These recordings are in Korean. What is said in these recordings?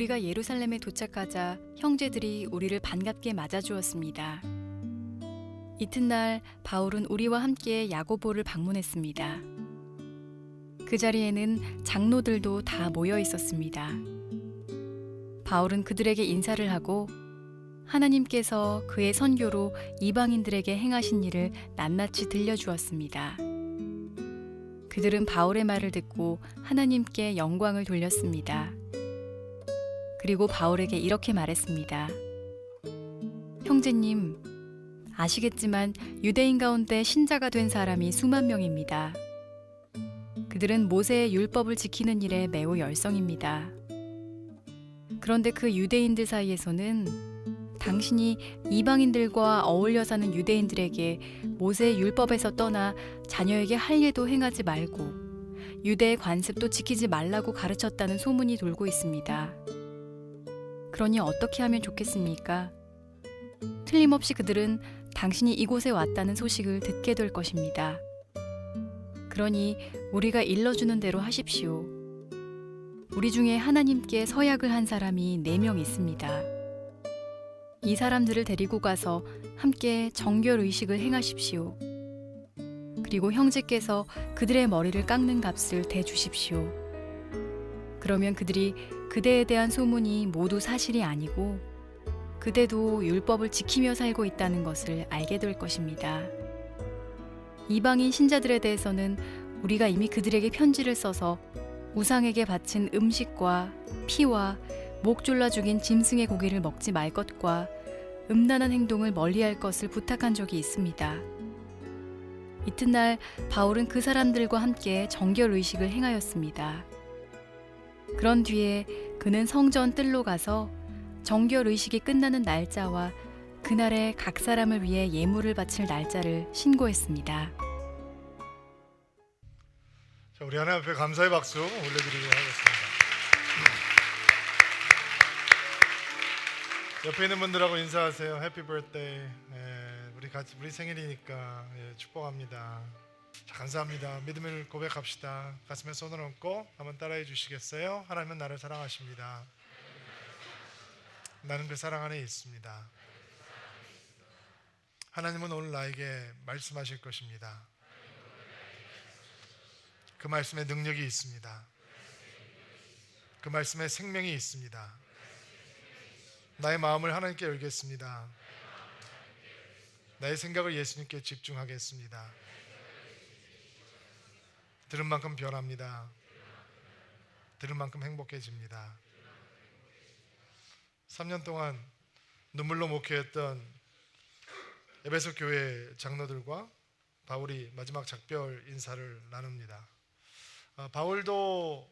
우리가 예루살렘에 도착하자 형제들이 우리를 반갑게 맞아주었습니다. 이튿날 바울은 우리와 함께 야고보를 방문했습니다. 그 자리에는 장로들도 다 모여 있었습니다. 바울은 그들에게 인사를 하고 하나님께서 그의 선교로 이방인들에게 행하신 일을 낱낱이 들려주었습니다. 그들은 바울의 말을 듣고 하나님께 영광을 돌렸습니다. 그리고 바울에게 이렇게 말했습니다. 형제님, 아시겠지만 유대인 가운데 신자가 된 사람이 수만 명입니다. 그들은 모세의 율법을 지키는 일에 매우 열성입니다. 그런데 그 유대인들 사이에서는 당신이 이방인들과 어울려 사는 유대인들에게 모세의 율법에서 떠나 자녀에게 할례도 행하지 말고 유대의 관습도 지키지 말라고 가르쳤다는 소문이 돌고 있습니다. 그러니 어떻게 하면 좋겠습니까? 틀림없이 그들은 당신이 이곳에 왔다는 소식을 듣게 될 것입니다. 그러니 우리가 일러주는 대로 하십시오. 우리 중에 하나님께 서약을 한 사람이 4명 있습니다. 이 사람들을 데리고 가서 함께 정결 의식을 행하십시오. 그리고 형제께서 그들의 머리를 깎는 값을 대주십시오. 그러면 그들이 그대에 대한 소문이 모두 사실이 아니고 그대도 율법을 지키며 살고 있다는 것을 알게 될 것입니다. 이방인 신자들에 대해서는 우리가 이미 그들에게 편지를 써서 우상에게 바친 음식과 피와 목 졸라 죽인 짐승의 고기를 먹지 말 것과 음란한 행동을 멀리할 것을 부탁한 적이 있습니다. 이튿날 바울은 그 사람들과 함께 정결 의식을 행하였습니다. 그런 뒤에 그는 성전 뜰로 가서 정결 의식이 끝나는 날짜와 그날에 각 사람을 위해 예물을 바칠 날짜를 신고했습니다. 자, 우리 하나님 앞에 감사의 박수 올려드리고 하겠습니다. 옆에 있는 분들하고 인사하세요. 해피 버스데이. 우리 생일이니까 축복합니다. 자, 감사합니다. 믿음을 고백합시다. 가슴에 손을 얹고 한번 따라해 주시겠어요? 하나님은 나를 사랑하십니다. 나는 그 사랑 안에 있습니다. 하나님은 오늘 나에게 말씀하실 것입니다. 그 말씀에 능력이 있습니다. 그 말씀에 생명이 있습니다. 나의 마음을 하나님께 열겠습니다. 나의 생각을 예수님께 집중하겠습니다. 들은 만큼 변합니다. 들은 만큼 행복해집니다. 3년 동안 눈물로 목회했던 에베소 교회 장로들과 바울이 마지막 작별 인사를 나눕니다. 바울도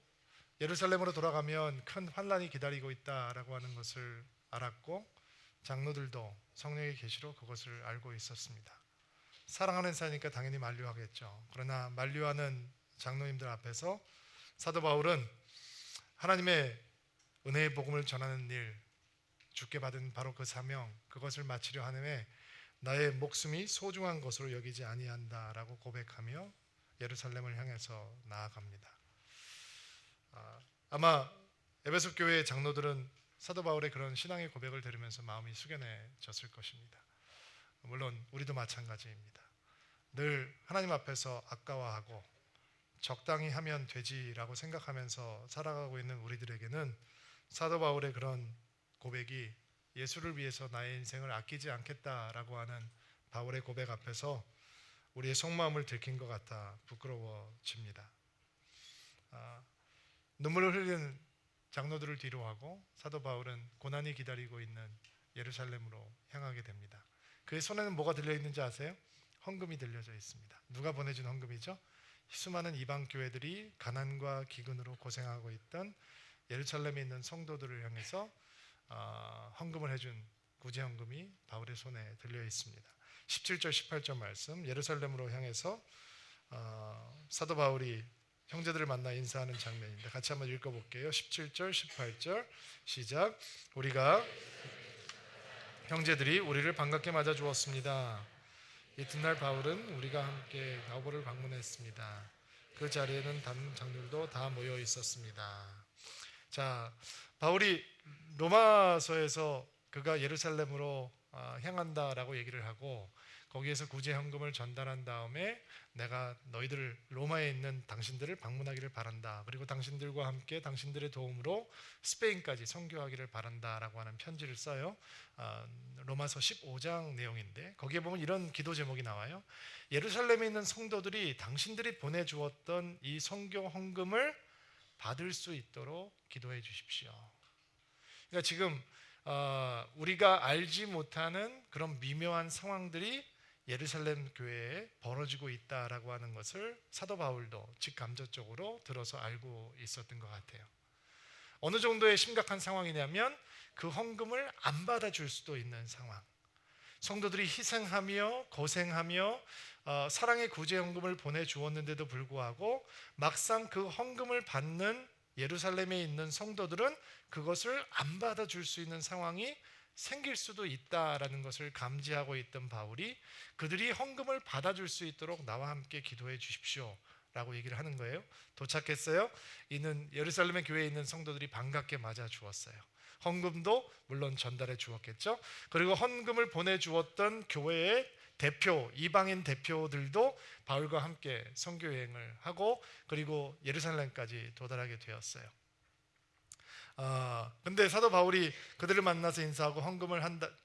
예루살렘으로 돌아가면 큰 환난이 기다리고 있다라고 하는 것을 알았고 장로들도 성령의 계시로 그것을 알고 있었습니다. 사랑하는 사니까 당연히 만류하겠죠. 그러나 만류하는 장로님들 앞에서 사도 바울은 하나님의 은혜의 복음을 전하는 일, 주께 받은 바로 그 사명, 그것을 마치려 하는데 나의 목숨이 소중한 것으로 여기지 아니한다라고 고백하며 예루살렘을 향해서 나아갑니다. 아마 에베소 교회의 장로들은 사도 바울의 그런 신앙의 고백을 들으면서 마음이 숙연해졌을 것입니다. 물론 우리도 마찬가지입니다. 늘 하나님 앞에서 아까워하고 적당히 하면 되지라고 생각하면서 살아가고 있는 우리들에게는 사도 바울의 그런 고백이 예수를 위해서 나의 인생을 아끼지 않겠다라고 하는 바울의 고백 앞에서 우리의 속마음을 들킨 것 같아 부끄러워집니다. 눈물을 흘리는 장로들을 뒤로하고 사도 바울은 고난이 기다리고 있는 예루살렘으로 향하게 됩니다. 그의 손에는 뭐가 들려있는지 아세요? 헌금이 들려져 있습니다. 누가 보내준 헌금이죠? 수많은 이방 교회들이 가난과 기근으로 고생하고 있던 예루살렘에 있는 성도들을 향해서 헌금을 해준 구제 헌금이 바울의 손에 들려 있습니다. 17절 18절 말씀, 예루살렘으로 향해서 사도 바울이 형제들을 만나 인사하는 장면인데 같이 한번 읽어볼게요. 17절 18절 시작. 우리가 형제들이 우리를 반갑게 맞아 주었습니다. 이튿날 바울은 우리가 함께 야고보를 방문했습니다. 그 자리에는 다른 장로들도 다 모여 있었습니다. 자, 바울이 로마서에서 그가 예루살렘으로 향한다라고 얘기를 하고 거기에서 구제 헌금을 전달한 다음에 내가 너희들 로마에 있는 당신들을 방문하기를 바란다. 그리고 당신들과 함께 당신들의 도움으로 스페인까지 선교하기를 바란다라고 하는 편지를 써요. 로마서 15장 내용인데 거기에 보면 이런 기도 제목이 나와요. 예루살렘에 있는 성도들이 당신들이 보내주었던 이 선교 헌금을 받을 수 있도록 기도해 주십시오. 그러니까 지금 우리가 알지 못하는 그런 미묘한 상황들이 예루살렘 교회에 벌어지고 있다라고 하는 것을 사도 바울도 직감적으로 들어서 알고 있었던 것 같아요. 어느 정도의 심각한 상황이냐면 그 헌금을 안 받아줄 수도 있는 상황. 성도들이 희생하며 고생하며 사랑의 구제 헌금을 보내주었는데도 불구하고 막상 그 헌금을 받는 예루살렘에 있는 성도들은 그것을 안 받아줄 수 있는 상황이 생길 수도 있다라는 것을 감지하고 있던 바울이 그들이 헌금을 받아줄 수 있도록 나와 함께 기도해 주십시오 라고 얘기를 하는 거예요. 도착했어요. 이는 예루살렘의 교회에 있는 성도들이 반갑게 맞아 주었어요. 헌금도 물론 전달해 주었겠죠. 그리고 헌금을 보내주었던 교회의 대표, 이방인 대표들도 바울과 함께 선교 여행을 하고 그리고 예루살렘까지 도달하게 되었어요. 근데 사도 바울이 그들을 만나서 인사하고 헌금을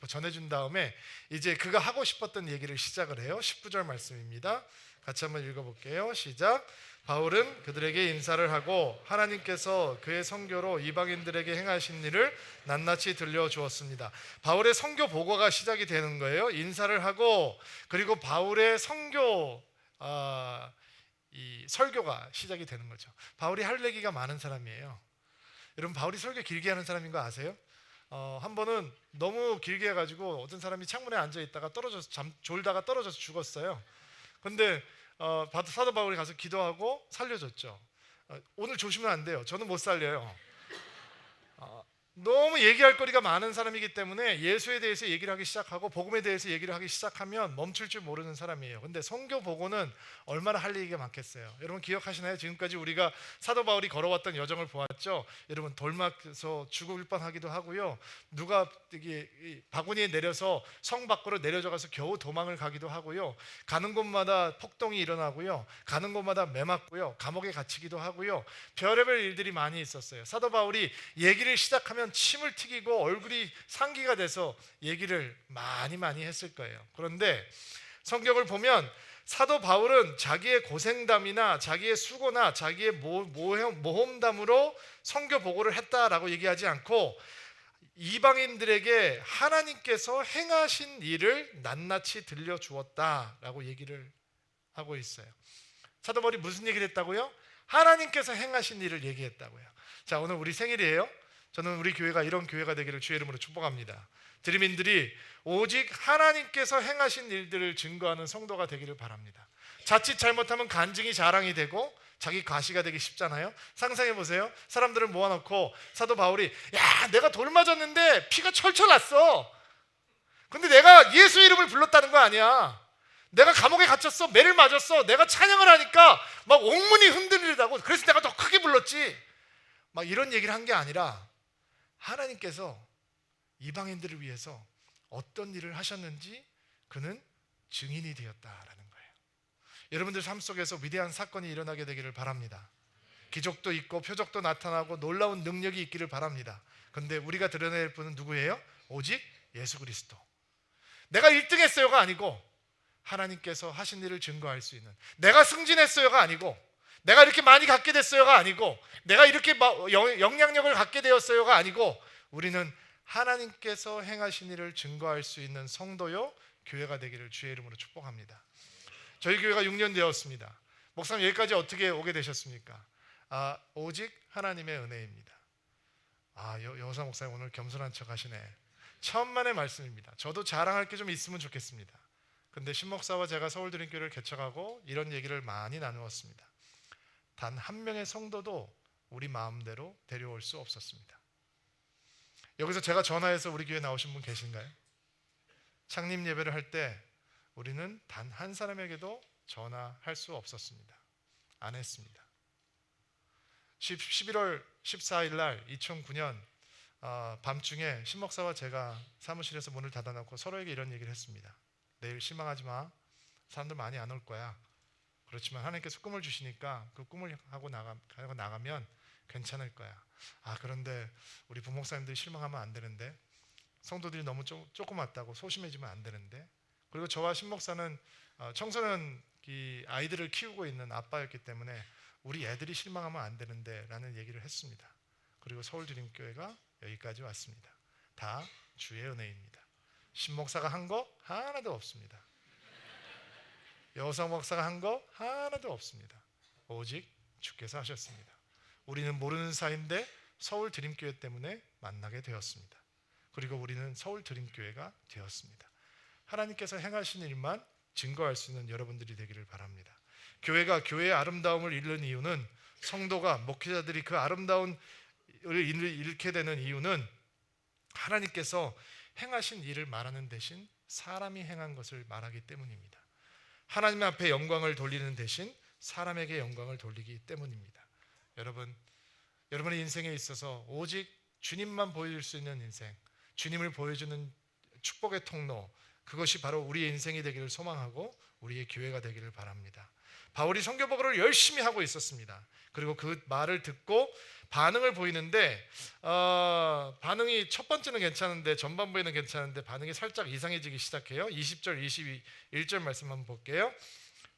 전해준 다음에 이제 그가 하고 싶었던 얘기를 시작을 해요. 19절 말씀입니다. 같이 한번 읽어볼게요. 시작. 바울은 그들에게 인사를 하고 하나님께서 그의 선교로 이방인들에게 행하신 일을 낱낱이 들려주었습니다. 바울의 선교 보고가 시작이 되는 거예요. 인사를 하고 그리고 바울의 선교 이 설교가 시작이 되는 거죠. 바울이 할 얘기가 많은 사람이에요. 여러분 바울이 설교 길게 하는 사람인 거 아세요? 한 번은 너무 길게 해가지고 어떤 사람이 창문에 앉아 있다가 떨어져서 졸다가 떨어져서 죽었어요. 근데 사도 바울이 가서 기도하고 살려줬죠. 오늘 조심은 안 돼요. 저는 못 살려요. 너무 얘기할 거리가 많은 사람이기 때문에 예수에 대해서 얘기를 하기 시작하고 복음에 대해서 얘기를 하기 시작하면 멈출 줄 모르는 사람이에요. 근데 선교 보고는 얼마나 할 얘기가 많겠어요. 여러분 기억하시나요? 지금까지 우리가 사도 바울이 걸어왔던 여정을 보았죠. 여러분 돌맞서 죽을 뻔하기도 하고요. 누가 바구니에 내려서 성 밖으로 내려져가서 겨우 도망을 가기도 하고요. 가는 곳마다 폭동이 일어나고요. 가는 곳마다 매맞고요. 감옥에 갇히기도 하고요. 별의별 일들이 많이 있었어요. 사도 바울이 얘기를 시작하면 침을 튀기고 얼굴이 상기가 돼서 얘기를 많이 했을 거예요. 그런데 성경을 보면 사도 바울은 자기의 고생담이나 자기의 수고나 자기의 모험담으로 선교 보고를 했다라고 얘기하지 않고 이방인들에게 하나님께서 행하신 일을 낱낱이 들려주었다라고 얘기를 하고 있어요. 사도 바울이 무슨 얘기를 했다고요? 하나님께서 행하신 일을 얘기했다고요. 자, 오늘 우리 생일이에요. 저는 우리 교회가 이런 교회가 되기를 주의 이름으로 축복합니다. 드림인들이 오직 하나님께서 행하신 일들을 증거하는 성도가 되기를 바랍니다. 자칫 잘못하면 간증이 자랑이 되고 자기 과시가 되기 쉽잖아요. 상상해 보세요. 사람들을 모아놓고 사도 바울이 야 내가 돌 맞았는데 피가 철철 났어. 근데 내가 예수 이름을 불렀다는 거 아니야. 내가 감옥에 갇혔어. 매를 맞았어. 내가 찬양을 하니까 막 옥문이 흔들리다고. 그래서 내가 더 크게 불렀지. 막 이런 얘기를 한 게 아니라 하나님께서 이방인들을 위해서 어떤 일을 하셨는지 그는 증인이 되었다라는 거예요. 여러분들 삶 속에서 위대한 사건이 일어나게 되기를 바랍니다. 기적도 있고 표적도 나타나고 놀라운 능력이 있기를 바랍니다. 그런데 우리가 드러낼 분은 누구예요? 오직 예수 그리스도. 내가 1등 했어요가 아니고 하나님께서 하신 일을 증거할 수 있는, 내가 승진했어요가 아니고 내가 이렇게 많이 갖게 됐어요가 아니고 내가 이렇게 영향력을 갖게 되었어요가 아니고 우리는 하나님께서 행하신 일을 증거할 수 있는 성도요 교회가 되기를 주의 이름으로 축복합니다. 저희 교회가 6년 되었습니다. 목사님 여기까지 어떻게 오게 되셨습니까? 오직 하나님의 은혜입니다. 여호사 목사님 오늘 겸손한 척 하시네. 천만의 말씀입니다. 저도 자랑할 게 좀 있으면 좋겠습니다. 근데 신목사와 제가 서울드림교회를 개척하고 이런 얘기를 많이 나누었습니다. 단 한 명의 성도도 우리 마음대로 데려올 수 없었습니다. 여기서 제가 전화해서 우리 교회 나오신 분 계신가요? 창립 예배를 할 때 우리는 단 한 사람에게도 전화할 수 없었습니다. 안 했습니다. 11월 14일 날 2009년 밤중에 신목사와 제가 사무실에서 문을 닫아놓고 서로에게 이런 얘기를 했습니다. 내일 실망하지 마. 사람들 많이 안 올 거야. 그렇지만 하나님께서 꿈을 주시니까 그 꿈을 하고 나가면 괜찮을 거야. 그런데 우리 부목사님들이 실망하면 안 되는데, 성도들이 너무 조그맣다고 소심해지면 안 되는데, 그리고 저와 신목사는 청소년 아이들을 키우고 있는 아빠였기 때문에 우리 애들이 실망하면 안 되는데 라는 얘기를 했습니다. 그리고 서울드림교회가 여기까지 왔습니다. 다 주의 은혜입니다. 신목사가 한 거 하나도 없습니다. 여호사 목사가 한 거 하나도 없습니다. 오직 주께서 하셨습니다. 우리는 모르는 사이인데 서울드림교회 때문에 만나게 되었습니다. 그리고 우리는 서울드림교회가 되었습니다. 하나님께서 행하신 일만 증거할 수 있는 여러분들이 되기를 바랍니다. 교회가 교회의 아름다움을 잃는 이유는, 성도가 목회자들이 그 아름다움을 잃게 되는 이유는 하나님께서 행하신 일을 말하는 대신 사람이 행한 것을 말하기 때문입니다. 하나님 앞에 영광을 돌리는 대신 사람에게 영광을 돌리기 때문입니다. 여러분의 인생에 있어서 오직 주님만 보여줄 수 있는 인생, 주님을 보여주는 축복의 통로, 그것이 바로 우리의 인생이 되기를 소망하고 우리의 교회가 되기를 바랍니다. 바울이 선교 보고를 열심히 하고 있었습니다. 그리고 그 말을 듣고 반응을 보이는데 반응이 첫 번째는 괜찮은데, 전반부에는 괜찮은데 반응이 살짝 이상해지기 시작해요. 20절 21절 말씀 한번 볼게요.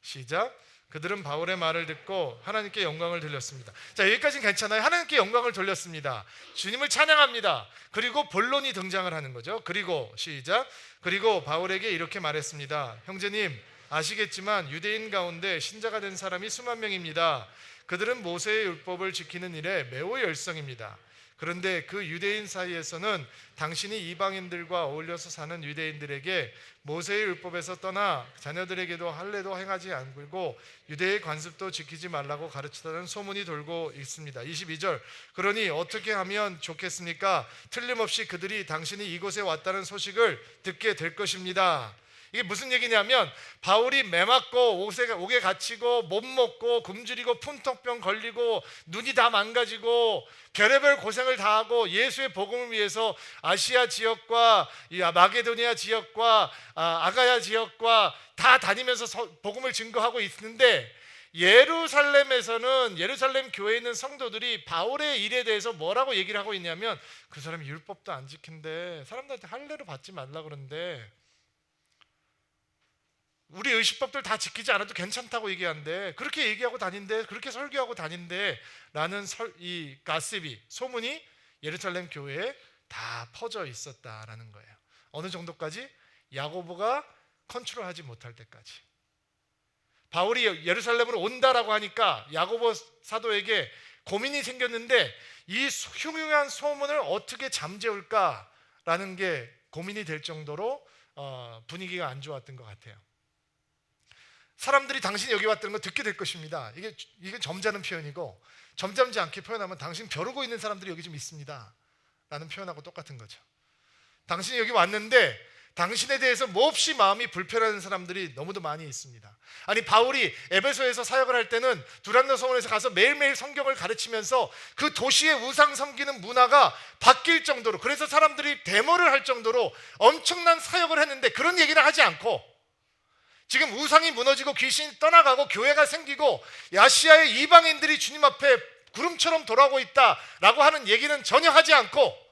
시작. 그들은 바울의 말을 듣고 하나님께 영광을 돌렸습니다. 자, 여기까지는 괜찮아요. 하나님께 영광을 돌렸습니다. 주님을 찬양합니다. 그리고 본론이 등장을 하는 거죠. 그리고 시작. 그리고 바울에게 이렇게 말했습니다. 형제님, 아시겠지만 유대인 가운데 신자가 된 사람이 수만 명입니다. 그들은 모세의 율법을 지키는 일에 매우 열성입니다. 그런데 그 유대인 사이에서는 당신이 이방인들과 어울려서 사는 유대인들에게 모세의 율법에서 떠나 자녀들에게도 할례도 행하지 않고 유대의 관습도 지키지 말라고 가르치다는 소문이 돌고 있습니다. 22절. 그러니 어떻게 하면 좋겠습니까? 틀림없이 그들이 당신이 이곳에 왔다는 소식을 듣게 될 것입니다. 이게 무슨 얘기냐면, 바울이 매 맞고 옥에 갇히고 못 먹고 굶주리고 풍토병 걸리고 눈이 다 망가지고 별의별 고생을 다 하고 예수의 복음을 위해서 아시아 지역과 마게도니아 지역과 아가야 지역과 다 다니면서 복음을 증거하고 있는데, 예루살렘에서는, 예루살렘 교회에 있는 성도들이 바울의 일에 대해서 뭐라고 얘기를 하고 있냐면, 그 사람이 율법도 안 지킨대, 사람들한테 할례로 받지 말라 그러는데 우리 의식법들 다 지키지 않아도 괜찮다고 얘기하는데, 그렇게 얘기하고 다닌대, 그렇게 설교하고 다닌대 라는 이 가십이, 소문이 예루살렘 교회에 다 퍼져 있었다라는 거예요. 어느 정도까지? 야고보가 컨트롤하지 못할 때까지. 바울이 예루살렘으로 온다라고 하니까 야고보 사도에게 고민이 생겼는데, 이 흉흉한 소문을 어떻게 잠재울까라는 게 고민이 될 정도로 분위기가 안 좋았던 것 같아요. 사람들이 당신이 여기 왔다는 거 듣게 될 것입니다. 이게 점잖은 표현이고, 점잖지 않게 표현하면 당신 벼르고 있는 사람들이 여기 좀 있습니다 라는 표현하고 똑같은 거죠. 당신이 여기 왔는데 당신에 대해서 몹시 마음이 불편한 사람들이 너무도 많이 있습니다. 아니, 바울이 에베소에서 사역을 할 때는 두란노 성원에서 가서 매일매일 성경을 가르치면서 그 도시의 우상 섬기는 문화가 바뀔 정도로, 그래서 사람들이 데모를 할 정도로 엄청난 사역을 했는데, 그런 얘기를 하지 않고 지금 우상이 무너지고 귀신이 떠나가고 교회가 생기고 아시아의 이방인들이 주님 앞에 구름처럼 돌아오고 있다라고 하는 얘기는 전혀 하지 않고,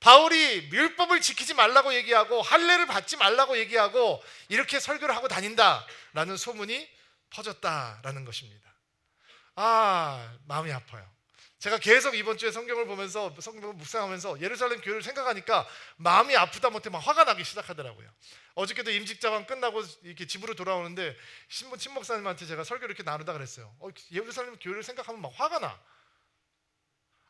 바울이 율법을 지키지 말라고 얘기하고 할례를 받지 말라고 얘기하고 이렇게 설교를 하고 다닌다라는 소문이 퍼졌다라는 것입니다. 마음이 아파요. 제가 계속 이번 주에 성경을 보면서, 성경을 묵상하면서 예루살렘 교회를 생각하니까 마음이 아프다 못해 막 화가 나기 시작하더라고요. 어저께도 임직자방 끝나고 이렇게 집으로 돌아오는데 친목사님한테 제가 설교를 이렇게 나누다 그랬어요. 예루살렘 교회를 생각하면 막 화가 나.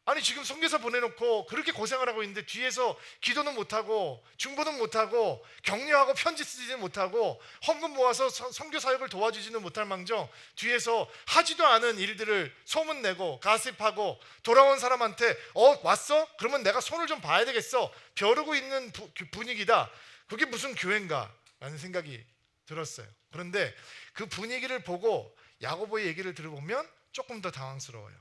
아니, 지금 선교사 보내놓고 그렇게 고생을 하고 있는데 뒤에서 기도는 못하고 중보는 못하고 격려하고 편지 쓰지는 못하고 헌금 모아서 선교 사역을 도와주지는 못할 망정 뒤에서 하지도 않은 일들을 소문내고 가십하고 돌아온 사람한테 왔어? 그러면 내가 손을 좀 봐야 되겠어, 벼르고 있는 분위기다. 그게 무슨 교회인가 라는 생각이 들었어요. 그런데 그 분위기를 보고 야고보의 얘기를 들어보면 조금 더 당황스러워요.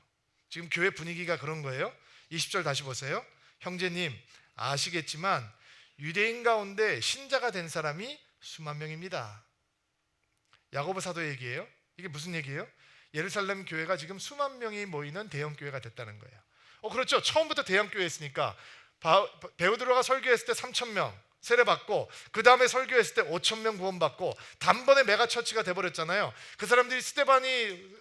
지금 교회 분위기가 그런 거예요. 20절 다시 보세요. 형제님 아시겠지만 유대인 가운데 신자가 된 사람이 수만 명입니다. 야고보 사도 얘기예요. 이게 무슨 얘기예요? 예루살렘 교회가 지금 수만 명이 모이는 대형 교회가 됐다는 거예요. 그렇죠. 처음부터 대형 교회였으니까 베드로가 설교했을 때 3,000명 세례받고, 그 다음에 설교했을 때 5,000명 구원받고, 단번에 메가처치가 돼버렸잖아요. 그 사람들이 스데반이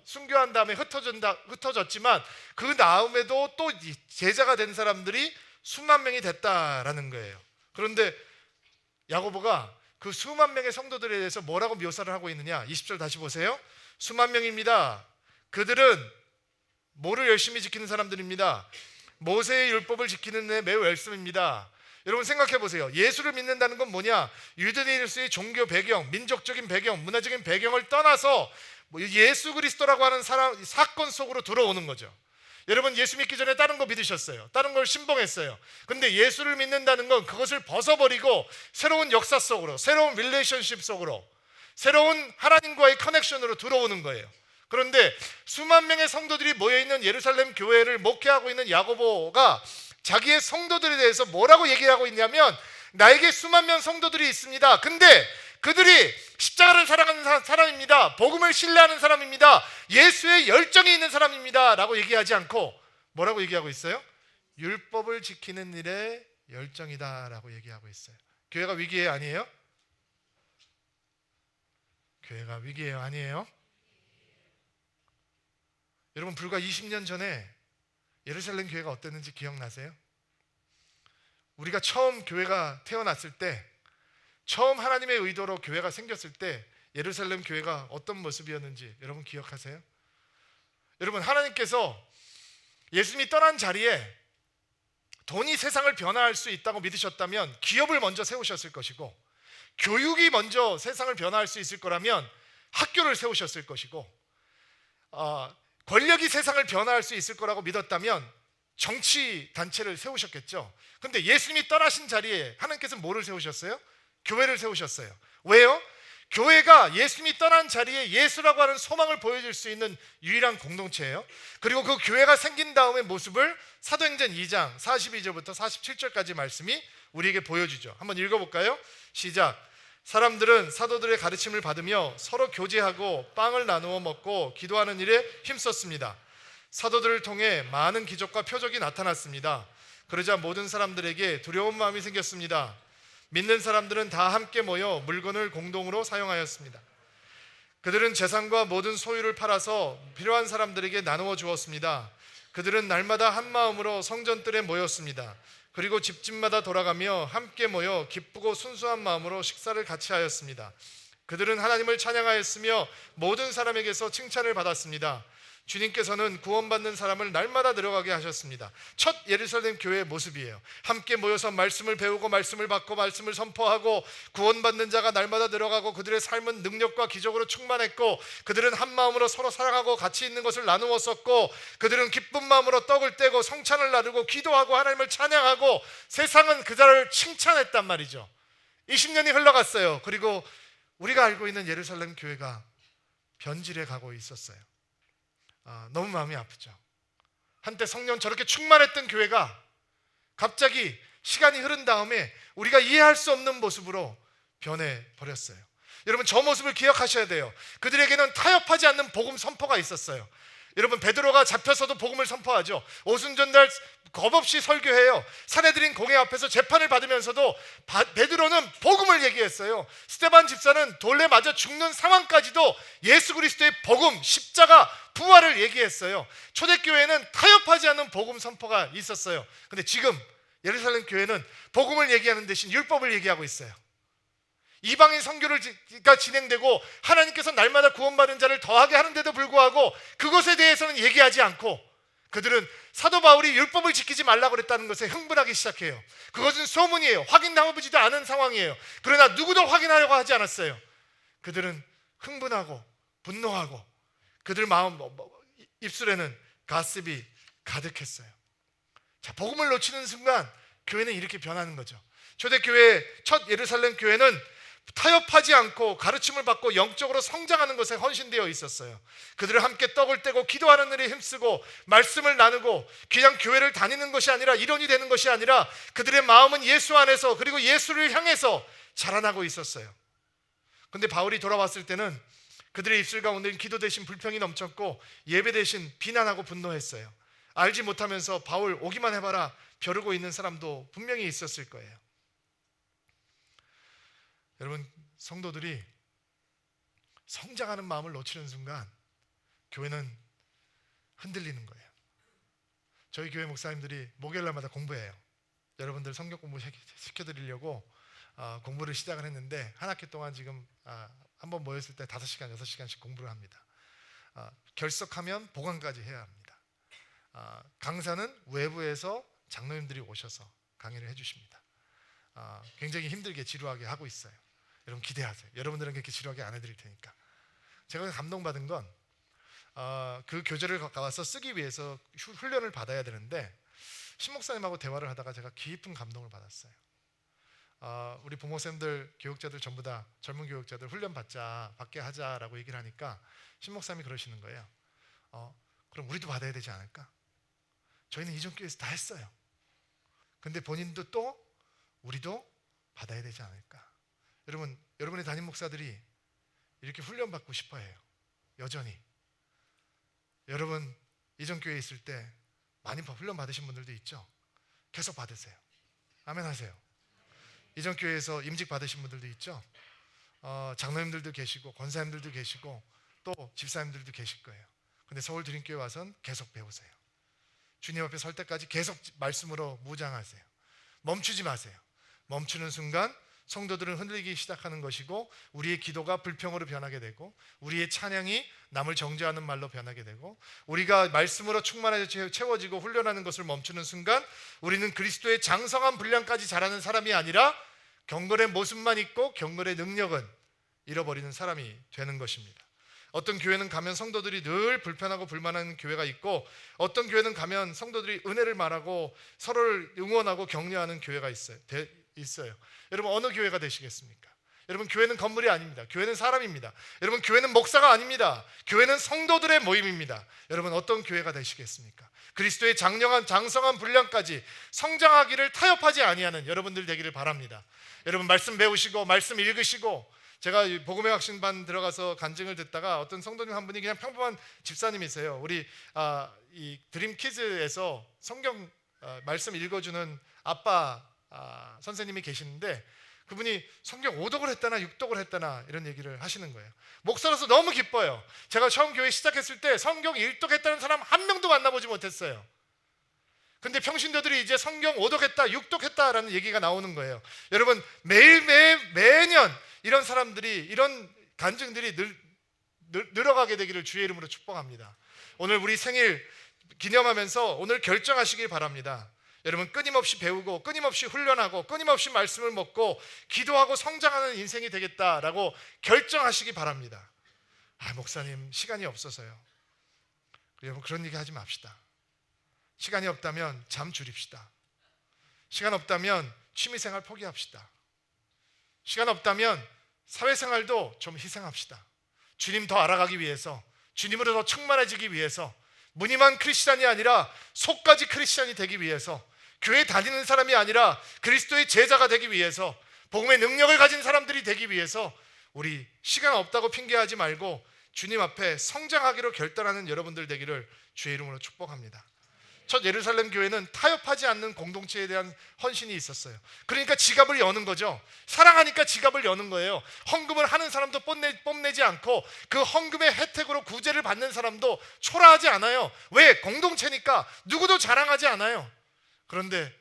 순교한 다음에 흩어졌지만 그 다음에도 또 제자가 된 사람들이 수만 명이 됐다라는 거예요. 그런데 야고보가 그 수만 명의 성도들에 대해서 뭐라고 묘사를 하고 있느냐? 20절 다시 보세요. 수만 명입니다. 그들은 뭐를 열심히 지키는 사람들입니다. 모세의 율법을 지키는 데 매우 열심입니다. 여러분 생각해 보세요. 예수를 믿는다는 건 뭐냐? 유대인으로서의 종교 배경, 민족적인 배경, 문화적인 배경을 떠나서 예수 그리스도라고 하는 사건 속으로 들어오는 거죠. 여러분 예수 믿기 전에 다른 거 믿으셨어요. 다른 걸 신봉했어요. 근데 예수를 믿는다는 건 그것을 벗어버리고 새로운 역사 속으로, 새로운 릴레이션십 속으로, 새로운 하나님과의 커넥션으로 들어오는 거예요. 그런데 수만 명의 성도들이 모여있는 예루살렘 교회를 목회하고 있는 야고보가 자기의 성도들에 대해서 뭐라고 얘기하고 있냐면, 나에게 수만 명 성도들이 있습니다. 근데 그들이 십자가를 사랑하는 사람입니다. 복음을 신뢰하는 사람입니다. 예수의 열정이 있는 사람입니다 라고 얘기하지 않고 뭐라고 얘기하고 있어요? 율법을 지키는 일에 열정이다 라고 얘기하고 있어요. 교회가 위기예요? 아니에요? 교회가 위기예요? 아니에요? 여러분 불과 20년 전에 예루살렘 교회가 어땠는지 기억나세요? 우리가 처음 교회가 태어났을 때, 처음 하나님의 의도로 교회가 생겼을 때 예루살렘 교회가 어떤 모습이었는지 여러분 기억하세요? 여러분 하나님께서 예수님이 떠난 자리에 돈이 세상을 변화할 수 있다고 믿으셨다면 기업을 먼저 세우셨을 것이고, 교육이 먼저 세상을 변화할 수 있을 거라면 학교를 세우셨을 것이고, 권력이 세상을 변화할 수 있을 거라고 믿었다면 정치 단체를 세우셨겠죠. 근데 예수님이 떠나신 자리에 하나님께서는 뭐를 세우셨어요? 교회를 세우셨어요. 왜요? 교회가 예수님이 떠난 자리에 예수라고 하는 소망을 보여줄 수 있는 유일한 공동체예요. 그리고 그 교회가 생긴 다음의 모습을 사도행전 2장 42절부터 47절까지 말씀이 우리에게 보여주죠. 한번 읽어볼까요? 시작. 사람들은 사도들의 가르침을 받으며 서로 교제하고 빵을 나누어 먹고 기도하는 일에 힘썼습니다. 사도들을 통해 많은 기적과 표적이 나타났습니다. 그러자 모든 사람들에게 두려운 마음이 생겼습니다. 믿는 사람들은 다 함께 모여 물건을 공동으로 사용하였습니다. 그들은 재산과 모든 소유를 팔아서 필요한 사람들에게 나누어 주었습니다. 그들은 날마다 한 마음으로 성전들에 모였습니다. 그리고 집집마다 돌아가며 함께 모여 기쁘고 순수한 마음으로 식사를 같이 하였습니다. 그들은 하나님을 찬양하였으며 모든 사람에게서 칭찬을 받았습니다. 주님께서는 구원받는 사람을 날마다 들어가게 하셨습니다. 첫 예루살렘 교회의 모습이에요. 함께 모여서 말씀을 배우고 말씀을 받고 말씀을 선포하고 구원받는 자가 날마다 들어가고, 그들의 삶은 능력과 기적으로 충만했고, 그들은 한 마음으로 서로 사랑하고 같이 있는 것을 나누었었고, 그들은 기쁜 마음으로 떡을 떼고 성찬을 나누고 기도하고 하나님을 찬양하고, 세상은 그들을 칭찬했단 말이죠. 20년이 흘러갔어요. 그리고 우리가 알고 있는 예루살렘 교회가 변질해 가고 있었어요. 너무 마음이 아프죠. 한때 성령 저렇게 충만했던 교회가 갑자기 시간이 흐른 다음에 우리가 이해할 수 없는 모습으로 변해버렸어요. 여러분 저 모습을 기억하셔야 돼요. 그들에게는 타협하지 않는 복음 선포가 있었어요. 여러분 베드로가 잡혀서도 복음을 선포하죠. 오순전날 겁없이 설교해요. 사내들인 공회 앞에서 재판을 받으면서도 베드로는 복음을 얘기했어요. 스데반 집사는 돌에 맞아 죽는 상황까지도 예수 그리스도의 복음, 십자가, 부활을 얘기했어요. 초대교회는 타협하지 않는 복음 선포가 있었어요. 근데 지금 예루살렘 교회는 복음을 얘기하는 대신 율법을 얘기하고 있어요. 이방인 선교가 진행되고 하나님께서 날마다 구원받은 자를 더하게 하는데도 불구하고 그것에 대해서는 얘기하지 않고, 그들은 사도 바울이 율법을 지키지 말라고 그랬다는 것에 흥분하기 시작해요. 그것은 소문이에요. 확인하지도 않은 상황이에요. 그러나 누구도 확인하려고 하지 않았어요. 그들은 흥분하고 분노하고 그들 마음 입술에는 가십이 가득했어요. 자, 복음을 놓치는 순간 교회는 이렇게 변하는 거죠. 초대교회 첫 예루살렘 교회는 타협하지 않고 가르침을 받고 영적으로 성장하는 것에 헌신되어 있었어요. 그들을 함께 떡을 떼고 기도하는 일에 힘쓰고 말씀을 나누고 그냥 교회를 다니는 것이 아니라 일원이 되는 것이 아니라 그들의 마음은 예수 안에서 그리고 예수를 향해서 자라나고 있었어요. 근데 바울이 돌아왔을 때는 그들의 입술 가운데는 기도 대신 불평이 넘쳤고 예배 대신 비난하고 분노했어요. 알지 못하면서 바울 오기만 해봐라 벼르고 있는 사람도 분명히 있었을 거예요. 여러분, 성도들이 성장하는 마음을 놓치는 순간 교회는 흔들리는 거예요. 저희 교회 목사님들이 목요일날마다 공부해요. 여러분들 성경 공부 시켜드리려고 공부를 시작을 했는데 한 학기 동안 지금 한번 모였을 때 5시간, 6시간씩 공부를 합니다. 결석하면 보강까지 해야 합니다. 강사는 외부에서 장로님들이 오셔서 강의를 해주십니다. 굉장히 힘들게 지루하게 하고 있어요. 여러분 기대하세요. 여러분들은 그렇게 지루하게 안 해드릴 테니까. 제가 감동받은 건 그 교재를 가서 쓰기 위해서 훈련을 받아야 되는데 신목사님하고 대화를 하다가 제가 깊은 감동을 받았어요. 우리 부목사님들, 교육자들 전부 다 젊은 교육자들 훈련 받게 하자라고 얘기를 하니까 신목사님이 그러시는 거예요. 그럼 우리도 받아야 되지 않을까? 저희는 이전 교회에서 다 했어요. 근데 본인도 또 우리도 받아야 되지 않을까? 여러분, 여러분의 담임 목사들이 이렇게 훈련 받고 싶어해요. 여전히. 여러분 이전 교회에 있을 때 많이 훈련 받으신 분들도 있죠? 계속 받으세요. 아멘 하세요. 이전 교회에서 임직 받으신 분들도 있죠? 장로님들도 계시고 권사님들도 계시고 또 집사님들도 계실 거예요. 근데 서울 드림교회 와서는 계속 배우세요. 주님 앞에 설 때까지 계속 말씀으로 무장하세요. 멈추지 마세요. 멈추는 순간 성도들은 흔들리기 시작하는 것이고 우리의 기도가 불평으로 변하게 되고 우리의 찬양이 남을 정죄하는 말로 변하게 되고 우리가 말씀으로 충만해져 채워지고 훈련하는 것을 멈추는 순간 우리는 그리스도의 장성한 분량까지 자라는 사람이 아니라 경건의 모습만 있고 경건의 능력은 잃어버리는 사람이 되는 것입니다. 어떤 교회는 가면 성도들이 늘 불편하고 불만한 교회가 있고 어떤 교회는 가면 성도들이 은혜를 말하고 서로를 응원하고 격려하는 교회가 있어요. 여러분 어느 교회가 되시겠습니까? 여러분 교회는 건물이 아닙니다. 교회는 사람입니다. 여러분 교회는 목사가 아닙니다. 교회는 성도들의 모임입니다. 여러분 어떤 교회가 되시겠습니까? 그리스도의 장성한 분량까지 성장하기를 타협하지 아니하는 여러분들 되기를 바랍니다. 여러분 말씀 배우시고 말씀 읽으시고 제가 복음의 학신반 들어가서 간증을 듣다가 어떤 성도님 한 분이 그냥 평범한 집사님이세요. 우리 이 드림키즈에서 성경 말씀 읽어주는 아빠 선생님이 계시는데 그분이 성경 5독을 했다나 6독을 했다나 이런 얘기를 하시는 거예요. 목사로서 너무 기뻐요. 제가 처음 교회 시작했을 때 성경 1독 했다는 사람 한 명도 만나보지 못했어요. 근데 평신도들이 이제 성경 5독 했다 6독 했다라는 얘기가 나오는 거예요. 여러분 매년 이런 사람들이 이런 간증들이 늘어가게 되기를 주의 이름으로 축복합니다. 오늘 우리 생일 기념하면서 오늘 결정하시길 바랍니다. 여러분 끊임없이 배우고 끊임없이 훈련하고 끊임없이 말씀을 먹고 기도하고 성장하는 인생이 되겠다라고 결정하시기 바랍니다. 목사님 시간이 없어서요. 여러분 그런 얘기 하지 맙시다. 시간이 없다면 잠 줄입시다. 시간 없다면 취미생활 포기합시다. 시간 없다면 사회생활도 좀 희생합시다. 주님 더 알아가기 위해서 주님으로 더 충만해지기 위해서 무늬만 크리스찬이 아니라 속까지 크리스찬이 되기 위해서 교회 다니는 사람이 아니라 그리스도의 제자가 되기 위해서 복음의 능력을 가진 사람들이 되기 위해서 우리 시간 없다고 핑계하지 말고 주님 앞에 성장하기로 결단하는 여러분들 되기를 주의 이름으로 축복합니다. 첫 예루살렘 교회는 타협하지 않는 공동체에 대한 헌신이 있었어요. 그러니까 지갑을 여는 거죠. 사랑하니까 지갑을 여는 거예요. 헌금을 하는 사람도 뽐내지 않고 그 헌금의 혜택으로 구제를 받는 사람도 초라하지 않아요. 왜? 공동체니까 누구도 자랑하지 않아요. 그런데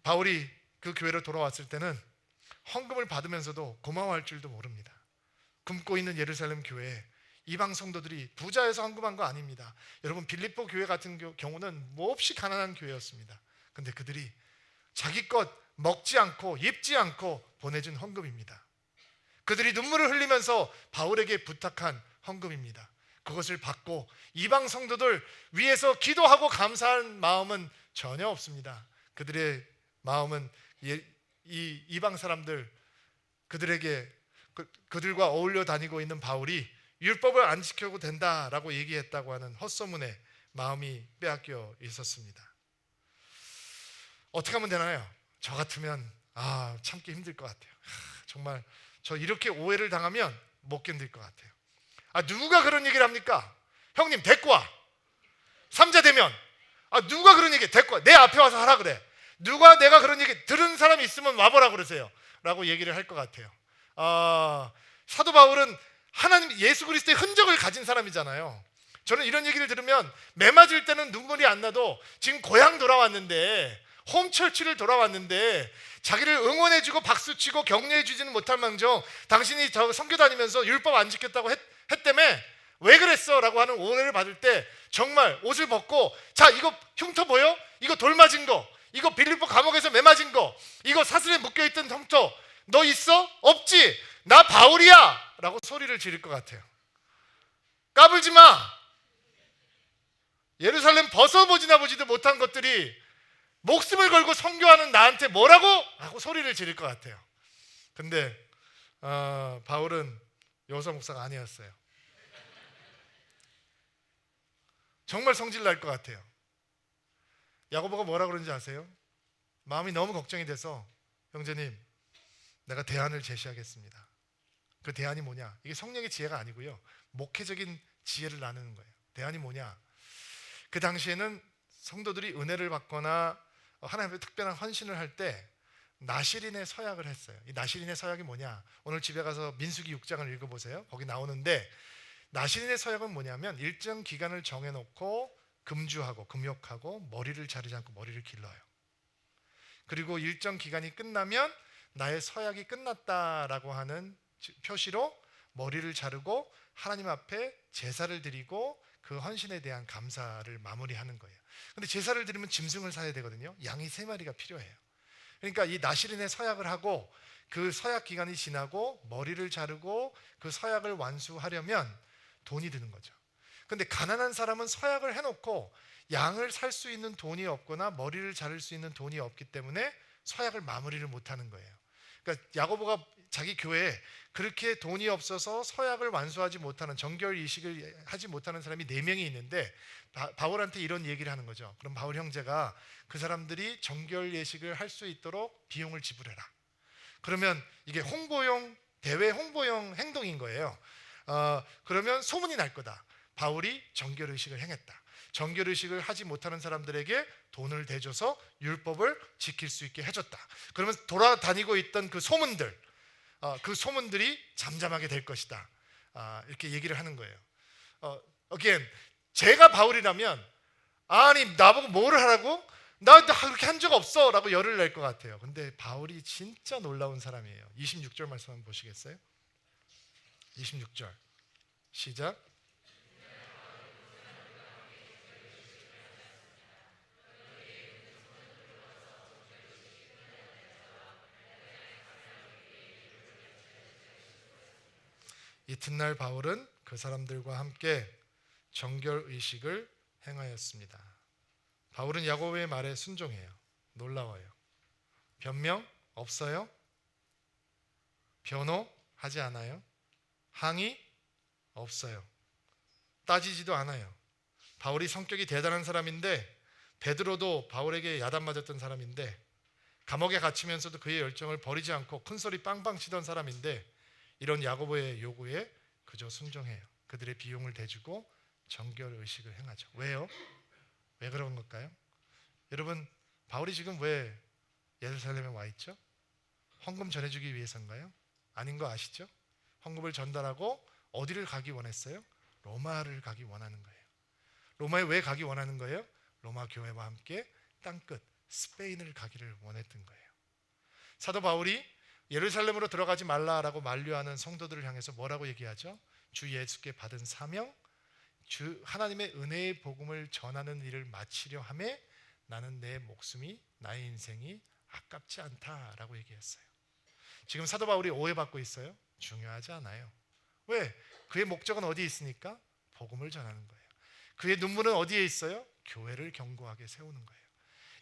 바울이 그 교회로 돌아왔을 때는 헌금을 받으면서도 고마워할 줄도 모릅니다. 굶고 있는 예루살렘 교회에 이방 성도들이 부자여서 헌금한 거 아닙니다. 여러분 빌립보 교회 같은 경우는 몹시 가난한 교회였습니다. 근데 그들이 자기 것 먹지 않고 입지 않고 보내준 헌금입니다. 그들이 눈물을 흘리면서 바울에게 부탁한 헌금입니다. 그것을 받고 이방 성도들 위해서 기도하고 감사한 마음은 전혀 없습니다. 그들의 마음은 이 이방 사람들 그들과 어울려 다니고 있는 바울이 율법을 안 지켜도 된다라고 얘기했다고 하는 헛소문에 마음이 빼앗겨 있었습니다. 어떻게 하면 되나요? 저 같으면 참기 힘들 것 같아요. 정말 저 이렇게 오해를 당하면 못 견딜 것 같아요. 누가 그런 얘기를 합니까? 형님 데리고 와. 삼자 되면 누가 그런 얘기 데리고 와. 내 앞에 와서 하라 그래. 누가 내가 그런 얘기 들은 사람이 있으면 와보라 그러세요 라고 얘기를 할 것 같아요. 사도 바울은 하나님 예수 그리스도의 흔적을 가진 사람이잖아요. 저는 이런 얘기를 들으면 매 맞을 때는 눈물이 안 나도 지금 고향 돌아왔는데 홈철치를 돌아왔는데 자기를 응원해주고 박수치고 격려해주지는 못할 망정 당신이 저 선교 다니면서 율법 안 지켰다고 했다며 왜 그랬어? 라고 하는 오해를 받을 때 정말 옷을 벗고 자 이거 흉터 보여? 이거 돌 맞은 거 이거 빌립보 감옥에서 매 맞은 거 이거 사슬에 묶여있던 흉터 너 있어? 없지? 나 바울이야! 라고 소리를 지를 것 같아요. 까불지 마! 예루살렘 벗어보지나 보지도 못한 것들이 목숨을 걸고 선교하는 나한테 뭐라고? 하고 소리를 지를 것 같아요. 근데 바울은 여호사 목사가 아니었어요. 정말 성질 날 것 같아요. 야고보가 뭐라 그런지 아세요? 마음이 너무 걱정이 돼서 형제님 내가 대안을 제시하겠습니다. 그 대안이 뭐냐? 이게 성령의 지혜가 아니고요. 목회적인 지혜를 나누는 거예요. 대안이 뭐냐? 그 당시에는 성도들이 은혜를 받거나 하나님의 특별한 헌신을 할 때 나실인의 서약을 했어요. 이 나실인의 서약이 뭐냐? 오늘 집에 가서 민수기 6장을 읽어보세요. 거기 나오는데 나실인의 서약은 뭐냐면 일정 기간을 정해놓고 금주하고 금욕하고 머리를 자르지 않고 머리를 길러요. 그리고 일정 기간이 끝나면 나의 서약이 끝났다라고 하는 표시로 머리를 자르고 하나님 앞에 제사를 드리고 그 헌신에 대한 감사를 마무리하는 거예요. 근데 제사를 드리면 짐승을 사야 되거든요. 양이 3마리가 필요해요. 그러니까 이 나실인의 서약을 하고 그 서약 기간이 지나고 머리를 자르고 그 서약을 완수하려면 돈이 드는 거죠. 근데 가난한 사람은 서약을 해놓고 양을 살 수 있는 돈이 없거나 머리를 자를 수 있는 돈이 없기 때문에 서약을 마무리를 못하는 거예요. 그러니까 야고보가 자기 교회에 그렇게 돈이 없어서 서약을 완수하지 못하는 정결 이식을 하지 못하는 사람이 4명이 있는데 바울한테 이런 얘기를 하는 거죠. 그럼 바울 형제가 그 사람들이 정결 예식을 할 수 있도록 비용을 지불해라. 그러면 이게 홍보용 대외 홍보용 행동인 거예요. 그러면 소문이 날 거다. 바울이 정결 의식을 행했다. 정결 의식을 하지 못하는 사람들에게 돈을 대줘서 율법을 지킬 수 있게 해줬다. 그러면 돌아다니고 있던 그 소문들, 그 소문들이 잠잠하게 될 것이다. 이렇게 얘기를 하는 거예요. again, 제가 바울이라면 아니 나보고 뭐를 하라고? 나 그렇게 한 적 없어 라고 열을 낼 것 같아요. 근데 바울이 진짜 놀라운 사람이에요. 26절 말씀 한번 보시겠어요? 26절 시작. 이튿날 바울은 그 사람들과 함께 정결 의식을 행하였습니다. 바울은 야고보의 말에 순종해요. 놀라워요. 변명 없어요. 변호하지 않아요. 항의 없어요. 따지지도 않아요. 바울이 성격이 대단한 사람인데 베드로도 바울에게 야단 맞았던 사람인데 감옥에 갇히면서도 그의 열정을 버리지 않고 큰소리 빵빵 치던 사람인데 이런 야고보의 요구에 그저 순종해요. 그들의 비용을 대주고 정결 의식을 행하죠. 왜요? 왜 그런 걸까요? 여러분 바울이 지금 왜 예루살렘에 와 있죠? 헌금 전해주기 위해서인가요? 아닌 거 아시죠? 헌금을 전달하고 어디를 가기 원했어요? 로마를 가기 원하는 거예요. 로마에 왜 가기 원하는 거예요? 로마 교회와 함께 땅끝 스페인을 가기를 원했던 거예요. 사도 바울이 예루살렘으로 들어가지 말라라고 만류하는 성도들을 향해서 뭐라고 얘기하죠? 주 예수께 받은 사명, 주 하나님의 은혜의 복음을 전하는 일을 마치려 함에 나는 내 목숨이 나의 인생이 아깝지 않다라고 얘기했어요. 지금 사도 바울이 오해받고 있어요? 중요하지 않아요. 왜? 그의 목적은 어디에 있습니까? 복음을 전하는 거예요. 그의 눈물은 어디에 있어요? 교회를 견고하게 세우는 거예요.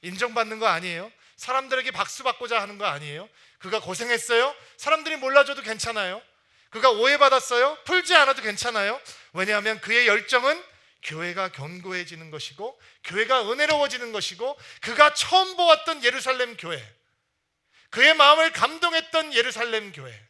인정받는 거 아니에요? 사람들에게 박수 받고자 하는 거 아니에요? 그가 고생했어요? 사람들이 몰라줘도 괜찮아요? 그가 오해받았어요? 풀지 않아도 괜찮아요? 왜냐하면 그의 열정은 교회가 견고해지는 것이고 교회가 은혜로워지는 것이고 그가 처음 보았던 예루살렘 교회, 그의 마음을 감동했던 예루살렘 교회,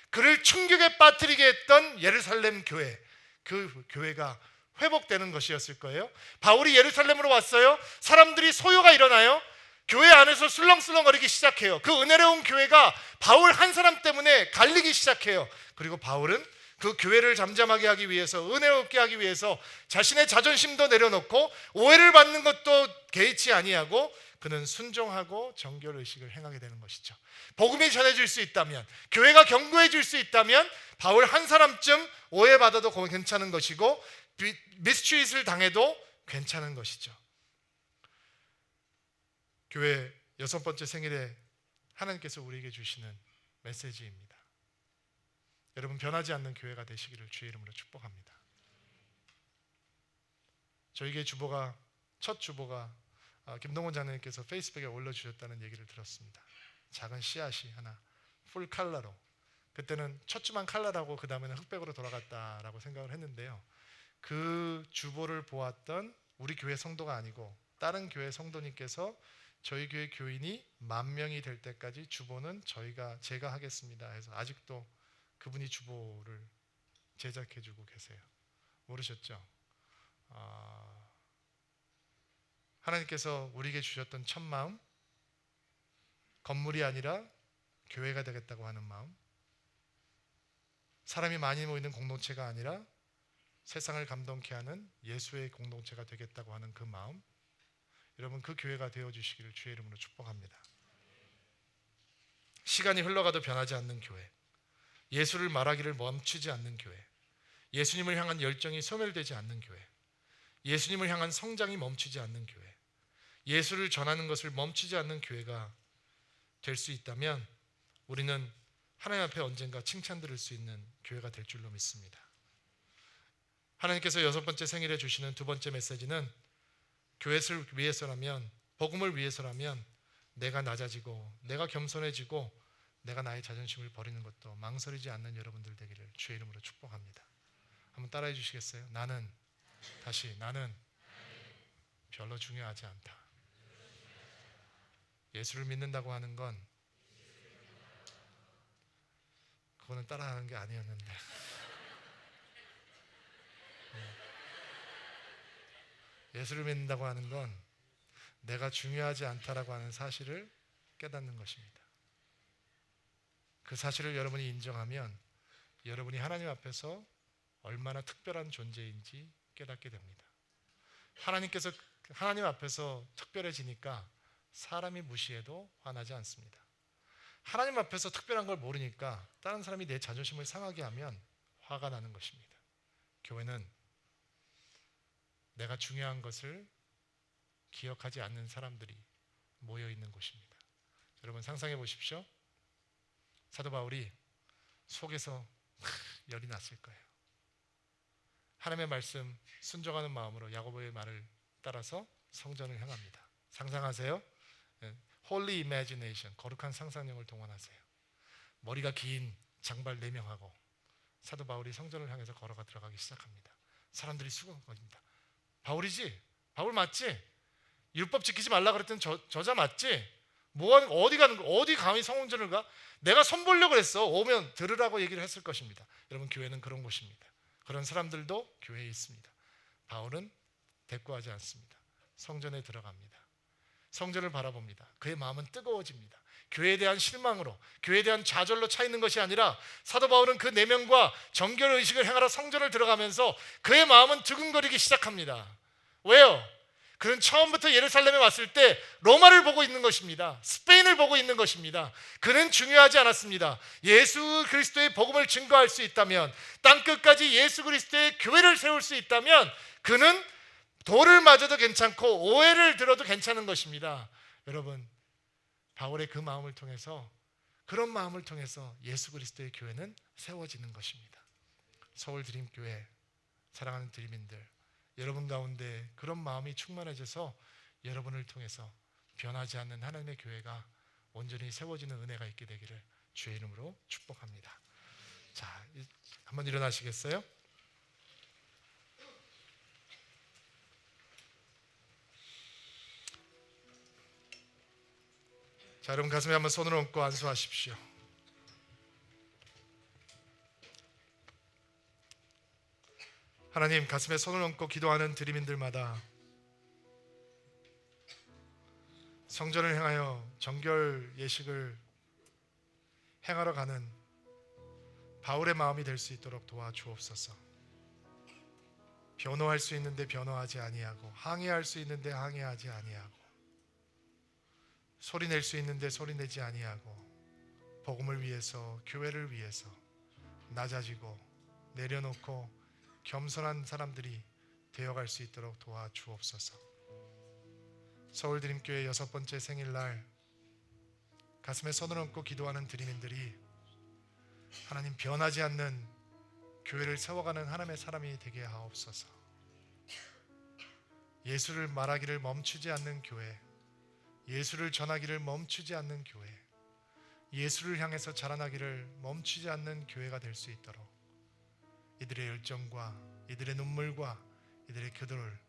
그를 충격에 빠뜨리게 했던 예루살렘 교회, 그 교회가 회복되는 것이었을 거예요. 바울이 예루살렘으로 왔어요. 사람들이 소요가 일어나요. 교회 안에서 술렁술렁거리기 시작해요. 그 은혜로운 교회가 바울 한 사람 때문에 갈리기 시작해요. 그리고 바울은 그 교회를 잠잠하게 하기 위해서, 은혜롭게 하기 위해서 자신의 자존심도 내려놓고 오해를 받는 것도 개의치 아니하고 그는 순종하고 정결의식을 행하게 되는 것이죠. 복음이 전해질 수 있다면, 교회가 견고해질 수 있다면 바울 한 사람쯤 오해받아도 괜찮은 것이고 미스트릿을 당해도 괜찮은 것이죠. 교회 6번째 생일에 하나님께서 우리에게 주시는 메시지입니다. 여러분, 변하지 않는 교회가 되시기를 주의 이름으로 축복합니다. 저에게 첫 주보가 김동원 장로님께서 페이스북에 올려주셨다는 얘기를 들었습니다. 작은 씨앗이 하나 풀 칼라로, 그때는 첫 주만 칼라라고 그 다음에는 흑백으로 돌아갔다라고 생각을 했는데요. 그 주보를 보았던 우리 교회 성도가 아니고 다른 교회 성도님께서 저희 교회 교인이 10,000명이 될 때까지 주보는 제가 하겠습니다 해서 아직도 그분이 주보를 제작해주고 계세요. 모르셨죠? 하나님께서 우리에게 주셨던 첫 마음, 건물이 아니라 교회가 되겠다고 하는 마음, 사람이 많이 모이는 공동체가 아니라 세상을 감동케 하는 예수의 공동체가 되겠다고 하는 그 마음, 여러분 그 교회가 되어주시기를 주의 이름으로 축복합니다. 시간이 흘러가도 변하지 않는 교회, 예수를 말하기를 멈추지 않는 교회, 예수님을 향한 열정이 소멸되지 않는 교회, 예수님을 향한 성장이 멈추지 않는 교회, 예수를 전하는 것을 멈추지 않는 교회가 될 수 있다면 우리는 하나님 앞에 언젠가 칭찬 들을 수 있는 교회가 될 줄로 믿습니다. 하나님께서 6번째 생일에 주시는 2번째 메시지는 교회를 위해서라면, 복음을 위해서라면 내가 낮아지고 내가 겸손해지고 내가 나의 자존심을 버리는 것도 망설이지 않는 여러분들 되기를 주의 이름으로 축복합니다. 한번 따라해 주시겠어요? 나는 별로 중요하지 않다. 예수를 믿는다고 하는 건 그거는 따라하는 게 아니었는데 예수를 믿는다고 하는 건 내가 중요하지 않다라고 하는 사실을 깨닫는 것입니다. 그 사실을 여러분이 인정하면 여러분이 하나님 앞에서 얼마나 특별한 존재인지 깨닫게 됩니다. 하나님 앞에서 특별해지니까 사람이 무시해도 화나지 않습니다. 하나님 앞에서 특별한 걸 모르니까 다른 사람이 내 자존심을 상하게 하면 화가 나는 것입니다. 교회는 내가 중요한 것을 기억하지 않는 사람들이 모여 있는 곳입니다. 여러분 상상해 보십시오. 사도 바울이 속에서 열이 났을 거예요. 하나님의 말씀 순종하는 마음으로 야고보의 말을 따라서 성전을 향합니다. 상상하세요. Holy imagination, 거룩한 상상력을 동원하세요. 머리가 긴 장발 4명하고 사도 바울이 성전을 향해서 걸어가 들어가기 시작합니다. 사람들이 수군거립니다. 바울이지? 바울 맞지? 율법 지키지 말라 그랬던 저자 맞지? 어디 가는 거? 어디 감히 성전을 가? 내가 손 보려고 그랬어. 오면 들으라고 얘기를 했을 것입니다. 여러분 교회는 그런 곳입니다. 그런 사람들도 교회에 있습니다. 바울은 대꾸하지 않습니다. 성전에 들어갑니다. 성전을 바라봅니다. 그의 마음은 뜨거워집니다. 교회에 대한 실망으로, 교회에 대한 좌절로 차 있는 것이 아니라 사도 바울은 그 4명과 정결의식을 행하러 성전을 들어가면서 그의 마음은 두근거리기 시작합니다. 왜요? 그는 처음부터 예루살렘에 왔을 때 로마를 보고 있는 것입니다. 스페인을 보고 있는 것입니다. 그는 중요하지 않았습니다. 예수 그리스도의 복음을 증거할 수 있다면, 땅끝까지 예수 그리스도의 교회를 세울 수 있다면 그는 돌을 맞아도 괜찮고 오해를 들어도 괜찮은 것입니다. 여러분, 바울의 그 마음을 통해서, 그런 마음을 통해서 예수 그리스도의 교회는 세워지는 것입니다. 서울 드림교회 사랑하는 드림인들, 여러분 가운데 그런 마음이 충만해져서 여러분을 통해서 변하지 않는 하나님의 교회가 온전히 세워지는 은혜가 있게 되기를 주의 이름으로 축복합니다. 자, 한번 일어나시겠어요? 자, 여러분 가슴에 한번 손을 얹고 안수하십시오. 하나님, 가슴에 손을 얹고 기도하는 드림인들마다 성전을 향하여 정결 예식을 행하러 가는 바울의 마음이 될 수 있도록 도와주옵소서. 변호할 수 있는데 변호하지 아니하고, 항의할 수 있는데 항의하지 아니하고, 소리낼 수 있는데 소리내지 아니하고, 복음을 위해서, 교회를 위해서 낮아지고 내려놓고 겸손한 사람들이 되어갈 수 있도록 도와주옵소서. 서울드림교회 6번째 생일날 가슴에 손을 얹고 기도하는 드림인들이 하나님 변하지 않는 교회를 세워가는 하나님의 사람이 되게 하옵소서. 예수를 말하기를 멈추지 않는 교회, 예수를 전하기를 멈추지 않는 교회, 예수를 향해서 자라나기를 멈추지 않는 교회가 될 수 있도록 이들의 열정과 이들의 눈물과 이들의 기도를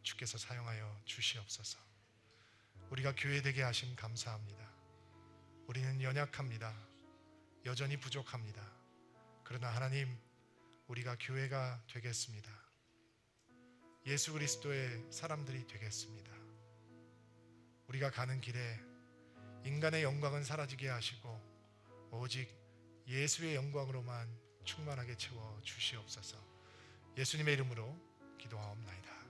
주께서 사용하여 주시옵소서. 우리가 교회 되게 하심 감사합니다. 우리는 연약합니다. 여전히 부족합니다. 그러나 하나님, 우리가 교회가 되겠습니다. 예수 그리스도의 사람들이 되겠습니다. 우리가 가는 길에 인간의 영광은 사라지게 하시고 오직 예수의 영광으로만 충만하게 채워 주시옵소서. 예수님의 이름으로 기도하옵나이다.